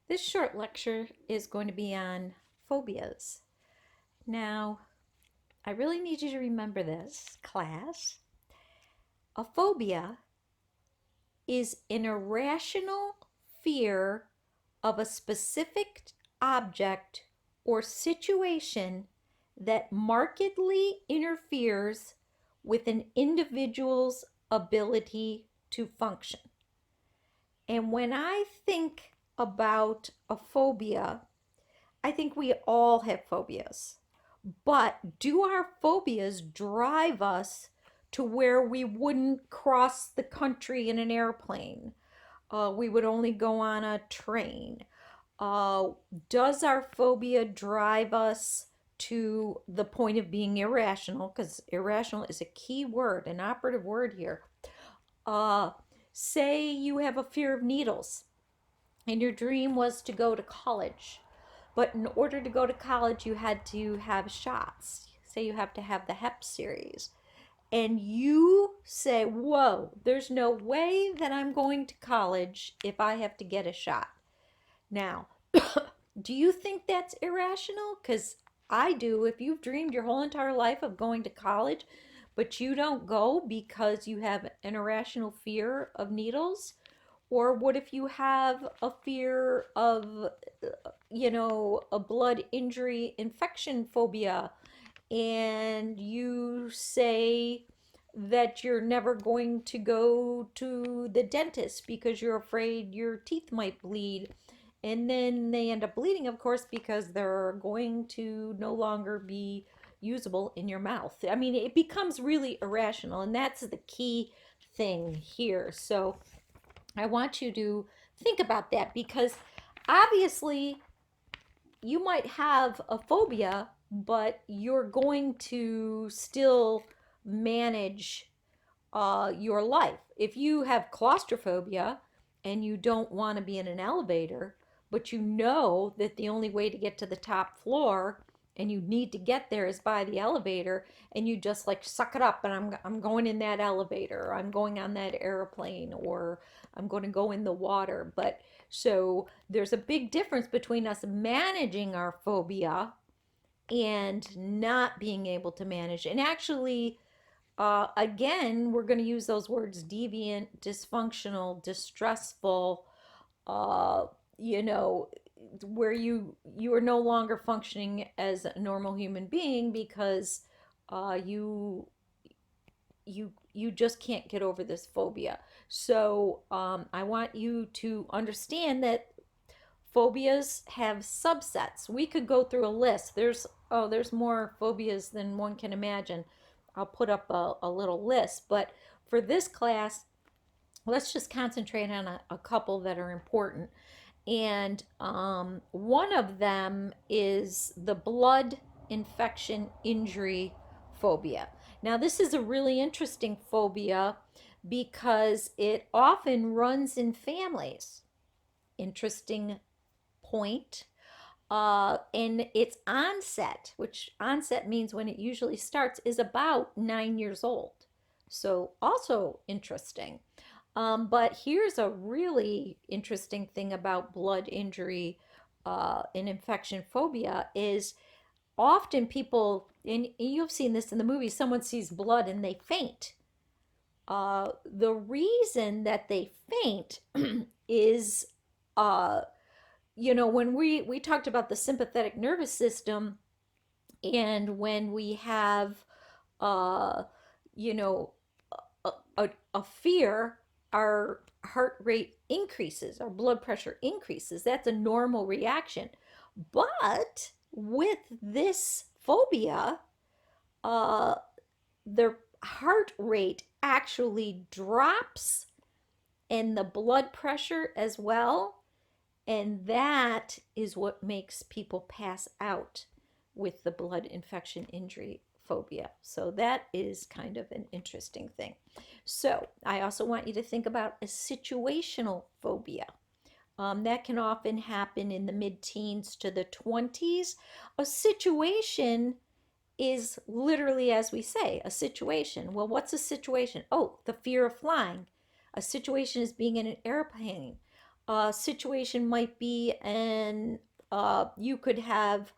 This short lecture is going to be on phobias. Now, I really need you to remember this, class. A phobia is an irrational fear of a specific object or situation that markedly interferes with an individual's ability to function. And when I think about a phobia, I think we all have phobias. But do our phobias drive us to where we wouldn't cross the country in an airplane? We would only go on a train. Uh, does our phobia drive us to the point of being irrational? Because irrational is a key word, an operative word here. Uh, Say you have a fear of needles and your dream was to go to college. But in order to go to college, you had to have shots. Say you have to have the Hep series. And you say, whoa, there's no way that I'm going to college if I have to get a shot. Now, do you think that's irrational? Because I do. If you've dreamed your whole entire life of going to college, but you don't go because you have an irrational fear of needles, or what if you have a fear of, a blood injury infection phobia, and you say that you're never going to go to the dentist because you're afraid your teeth might bleed? And then they end up bleeding, of course, because they're going to no longer be usable in your mouth. I mean, it becomes really irrational, and that's the key thing here. So, I want you to think about that because obviously you might have a phobia, but you're going to still manage your life. If you have claustrophobia and you don't want to be in an elevator, but you know that the only way to get to the top floor and you need to get there is by the elevator, and you just like suck it up and I'm going in that elevator, or I'm going on that airplane, or I'm going to go in the water. But so there's a big difference between us managing our phobia and not being able to manage. And actually, again, we're going to use those words: deviant, dysfunctional, distressful, uh, you know, where you are no longer functioning as a normal human being because you just can't get over this phobia. So I want you to understand that phobias have subsets. We could go through a list. There's more phobias than one can imagine. I'll put up a little list, but for this class, let's just concentrate on a couple that are important. And one of them is the blood infection injury phobia. Now, this is a really interesting phobia because it often runs in families. Interesting point. And its onset, which onset means when it usually starts, is about 9 years old. So, also interesting. But here's a really interesting thing about blood injury and infection phobia is often people, and you've seen this in the movie, someone sees blood and they faint. The reason that they faint is, uh, when we talked about the sympathetic nervous system, and when we have, uh, you know, a fear, our heart rate increases, our blood pressure increases. That's a normal reaction. But with this phobia, uh, the heart rate actually drops and the blood pressure as well. And that is what makes people pass out with the blood infection injury phobia. So that is kind of an interesting thing. So I also want you to think about a situational phobia. That can often happen in the mid teens to the 20s. A situation is literally, as we say, a situation. Well, what's a situation? Oh, the fear of flying. A situation is being in an airplane. situation might be, and you could have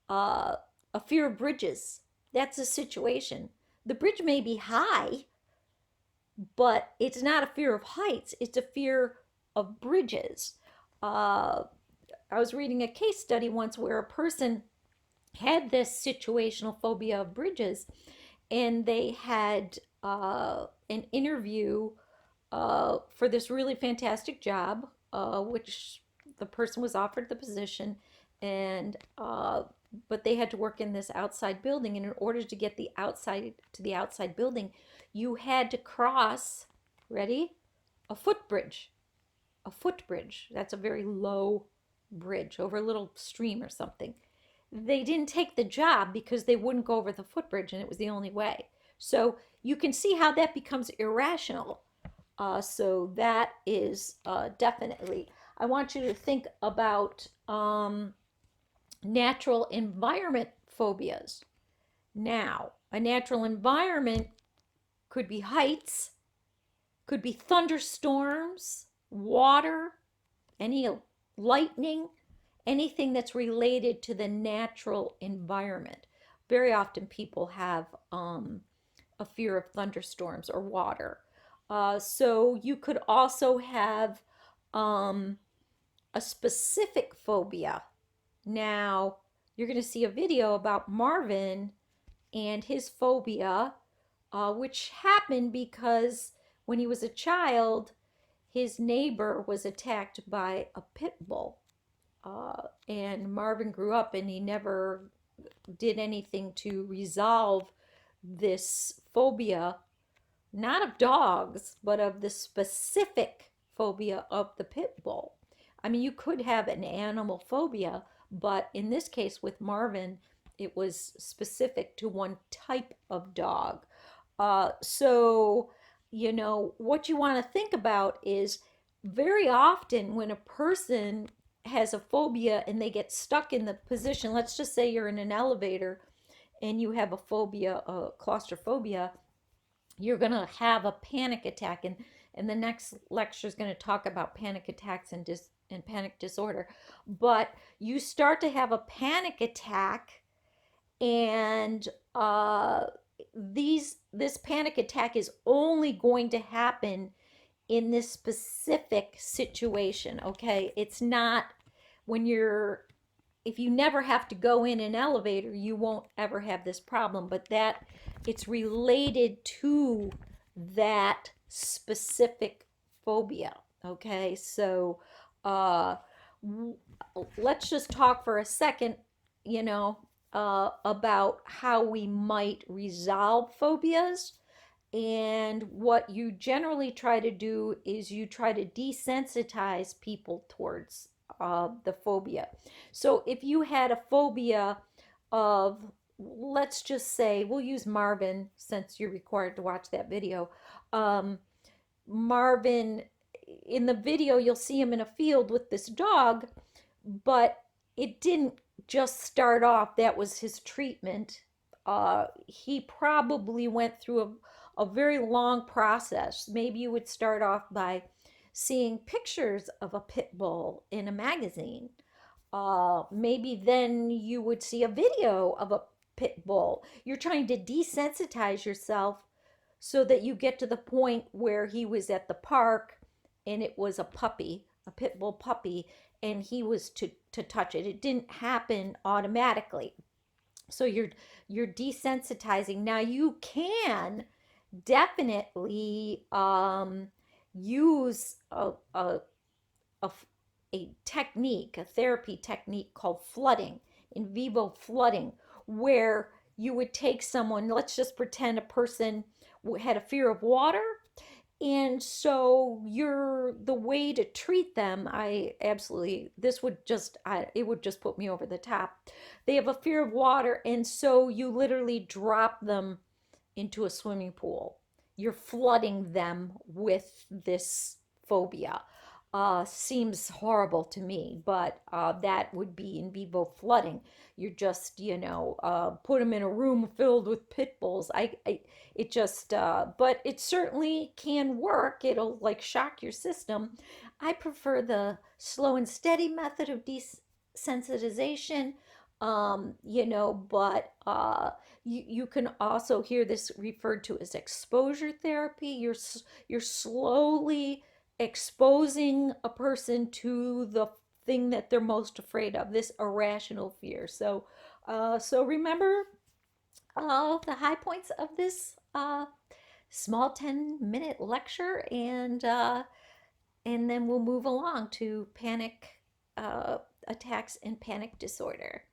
uh, a fear of bridges. That's a situation. The bridge may be high, but it's not a fear of heights, it's a fear of bridges. Uh, I was reading a case study once where a person had this situational phobia of bridges, and they had an interview for this really fantastic job, which the person was offered the position, and but they had to work in this outside building, and in order to get the outside building, you had to cross, ready, a footbridge. A footbridge. That's a very low bridge over a little stream or something. They didn't take the job because they wouldn't go over the footbridge, and it was the only way. So you can see how that becomes irrational. So that is definitely. I want you to think about natural environment phobias. Now, a natural environment could be heights, could be thunderstorms, water, any lightning, anything that's related to the natural environment. Very often people have a fear of thunderstorms or water. So you could also have a specific phobia. Now, you're going to see a video about Marvin and his phobia, which happened because when he was a child, his neighbor was attacked by a pit bull. And Marvin grew up and he never did anything to resolve this phobia, not of dogs, but of the specific phobia of the pit bull. I mean, you could have an animal phobia, but in this case with Marvin, it was specific to one type of dog. So, what you want to think about is very often when a person has a phobia and they get stuck in the position, let's just say you're in an elevator and you have a phobia, a claustrophobia, you're going to have a panic attack. And the next lecture is going to talk about panic attacks and panic disorder. But you start to have a panic attack, and this panic attack is only going to happen in this specific situation. Okay, it's not when you're, if you never have to go in an elevator, you won't ever have this problem, but that it's related to that specific phobia. Okay, so uh let's just talk for a second, about how we might resolve phobias. And what you generally try to do is you try to desensitize people towards the phobia. So if you had a phobia of, let's just say, we'll use Marvin since you're required to watch that video. Marvin, in the video, you'll see him in a field with this dog, but it didn't just start off, that was his treatment. He probably went through a very long process. Maybe you would start off by seeing pictures of a pit bull in a magazine. Maybe then you would see a video of a pit bull. You're trying to desensitize yourself so that you get to the point where he was at the park and it was a puppy, a pit bull puppy, and he was to touch it. It didn't happen automatically. So you're desensitizing. Now you can definitely use a, a technique, a therapy technique called flooding, in vivo flooding, where you would take someone, let's just pretend a person had a fear of water. And so the way to treat them, it would just put me over the top. They have a fear of water, and so you literally drop them into a swimming pool. You're flooding them with this phobia. seems horrible to me, but that would be in vivo flooding. You're just, put them in a room filled with pit bulls. It just, but it certainly can work. It'll like shock your system. I prefer the slow and steady method of desensitization. But you can also hear this referred to as exposure therapy. You're slowly exposing a person to the thing that they're most afraid of, this irrational fear. So remember the high points of this small 10-minute lecture, and then we'll move along to panic attacks and panic disorder.